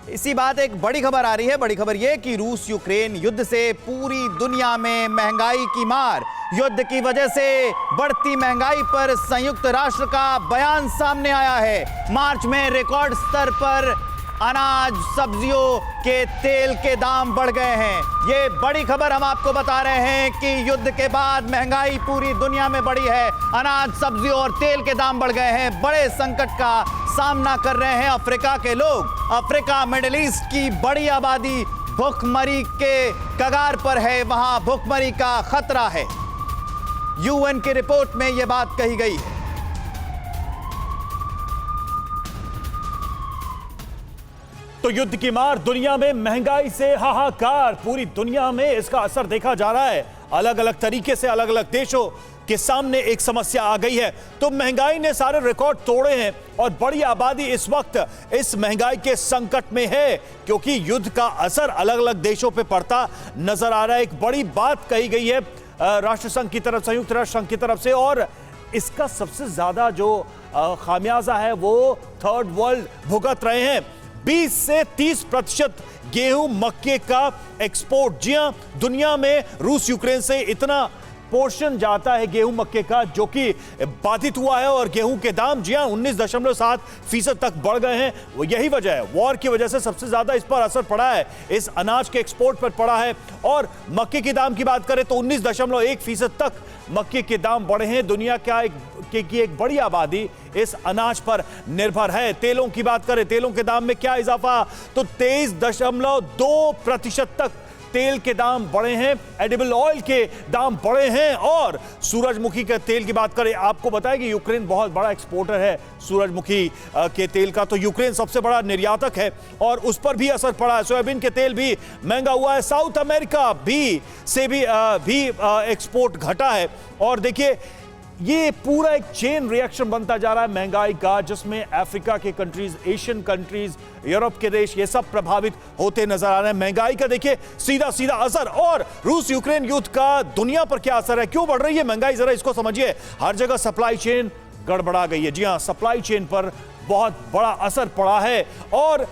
इसी बात एक बड़ी खबर आ रही है। बड़ी खबर यह कि रूस यूक्रेन युद्ध से पूरी दुनिया में महंगाई की मार। युद्ध की वजह से बढ़ती महंगाई पर संयुक्त राष्ट्र का बयान सामने आया है। मार्च में रिकॉर्ड स्तर पर अनाज, सब्जियों के तेल के दाम बढ़ गए हैं। ये बड़ी खबर हम आपको बता रहे हैं कि युद्ध के बाद महंगाई पूरी दुनिया में बढ़ी है। अनाज, सब्जियों और तेल के दाम बढ़ गए हैं। बड़े संकट का सामना कर रहे हैं अफ्रीका के लोग। अफ्रीका, मिडिल ईस्ट की बड़ी आबादी भूखमरी के कगार पर है। वहां भूखमरी का खतरा है। यूएन की रिपोर्ट में यह बात कही गई है। तो युद्ध की मार, दुनिया में महंगाई से हाहाकार, पूरी दुनिया में इसका असर देखा जा रहा है। अलग अलग तरीके से अलग अलग देशों के सामने एक समस्या आ गई है। तो महंगाई ने सारे रिकॉर्ड तोड़े हैं और बड़ी आबादी इस वक्त इस महंगाई के संकट में है, क्योंकि युद्ध का असर अलग अलग देशों पे पड़ता नजर आ रहा है। एक बड़ी बात कही गई है राष्ट्र संघ की तरफ, संयुक्त राष्ट्र संघ की तरफ से, और इसका सबसे ज्यादा जो खामियाजा है वो थर्ड वर्ल्ड भुगत रहे हैं। 20 से 30% गेहूं, मक्के का एक्सपोर्ट। जी हां, दुनिया में रूस यूक्रेन से इतना पोर्शन जाता है गेहूं, मक्के का, जो कि बाधित हुआ है। और गेहूं के दाम जी हां 19.7% तक बढ़ गए हैं। वो यही वजह है, वॉर की वजह से सबसे ज्यादा इस पर असर पड़ा है, इस अनाज के एक्सपोर्ट पर पड़ा है। और मक्के के दाम की बात करें तो 19.1% तक मक्के के दाम बढ़े हैं। दुनिया की एक बड़ी आबादी इस अनाज पर निर्भर है। तेलों की बात करें, तेलों के दाम में क्या इजाफा, तो 23.2% तक तेल के दाम बढ़े हैं। एडिबल ऑयल के दाम बढ़े हैं। और सूरजमुखी के तेल की बात करें, आपको बताया कि यूक्रेन बहुत बड़ा एक्सपोर्टर है सूरजमुखी के तेल का, तो यूक्रेन सबसे बड़ा निर्यातक है और उस पर भी असर पड़ा है। सोयाबीन के तेल भी महंगा हुआ है। साउथ अमेरिका भी एक्सपोर्ट घटा है। और देखिए, ये पूरा एक चेन रिएक्शन बनता जा रहा है महंगाई का, जिसमें अफ्रीका के कंट्रीज, एशियन कंट्रीज, यूरोप के देश, ये सब प्रभावित होते नजर आ रहे हैं। महंगाई का देखिए सीधा सीधा असर। और रूस यूक्रेन युद्ध का दुनिया पर क्या असर है, क्यों बढ़ रही है महंगाई, जरा इसको समझिए। हर जगह सप्लाई चेन गड़बड़ा गई है। जी हां, सप्लाई चेन पर बहुत बड़ा असर पड़ा है। और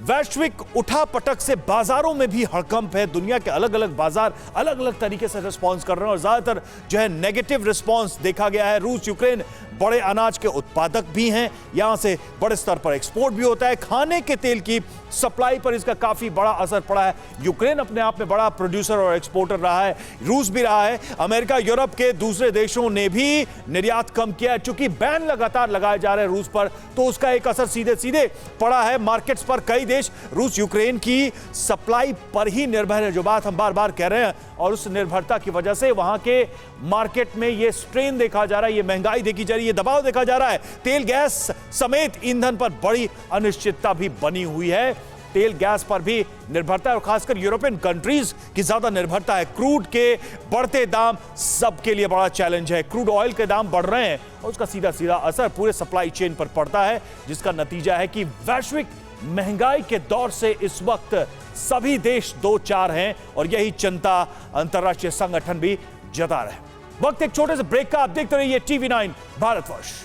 वैश्विक उठापटक से बाजारों में भी हड़कंप है। दुनिया के अलग अलग बाजार अलग अलग तरीके से रिस्पांस कर रहे हैं और ज्यादातर जो है नेगेटिव रिस्पांस देखा गया है। रूस यूक्रेन बड़े अनाज के उत्पादक भी हैं, यहां से बड़े स्तर पर एक्सपोर्ट भी होता है। खाने के तेल की सप्लाई पर इसका काफी बड़ा असर पड़ा है। यूक्रेन अपने आप में बड़ा प्रोड्यूसर और एक्सपोर्टर रहा है, रूस भी रहा है। अमेरिका, यूरोप के दूसरे देशों ने भी निर्यात कम किया है। चूंकि बैन लगातार लगाए जा रहे हैं रूस पर, तो उसका एक असर सीधे सीधे पड़ा है मार्केट्स पर। कई देश रूस यूक्रेन की सप्लाई पर ही निर्भर है, जो बात हम बार बार कह रहे हैं। और उस निर्भरता की वजह से वहां के मार्केट में ये स्ट्रेन देखा जा रहा है, ये महंगाई देखी जा रही है, दबाव देखा जा रहा है। तेल, गैस समेत ईंधन पर बड़ी अनिश्चितता भी बनी हुई है। तेल, गैस पर भी निर्भरता है और खासकर यूरोपियन कंट्रीज की ज्यादा निर्भरता है। क्रूड के बढ़ते दाम सबके लिए बड़ा चैलेंज है। क्रूड ऑयल के दाम बढ़ रहे हैं और उसका सीधा सीधा असर पूरे सप्लाई चेन पर पड़ता है, जिसका नतीजा है कि वैश्विक महंगाई के दौर से इस वक्त सभी देश दो चार हैं और यही चिंता अंतर्राष्ट्रीय संगठन भी जता रहे हैं। वक्त एक छोटे से ब्रेक का, आप देखते रहिए TV9 भारतवर्ष।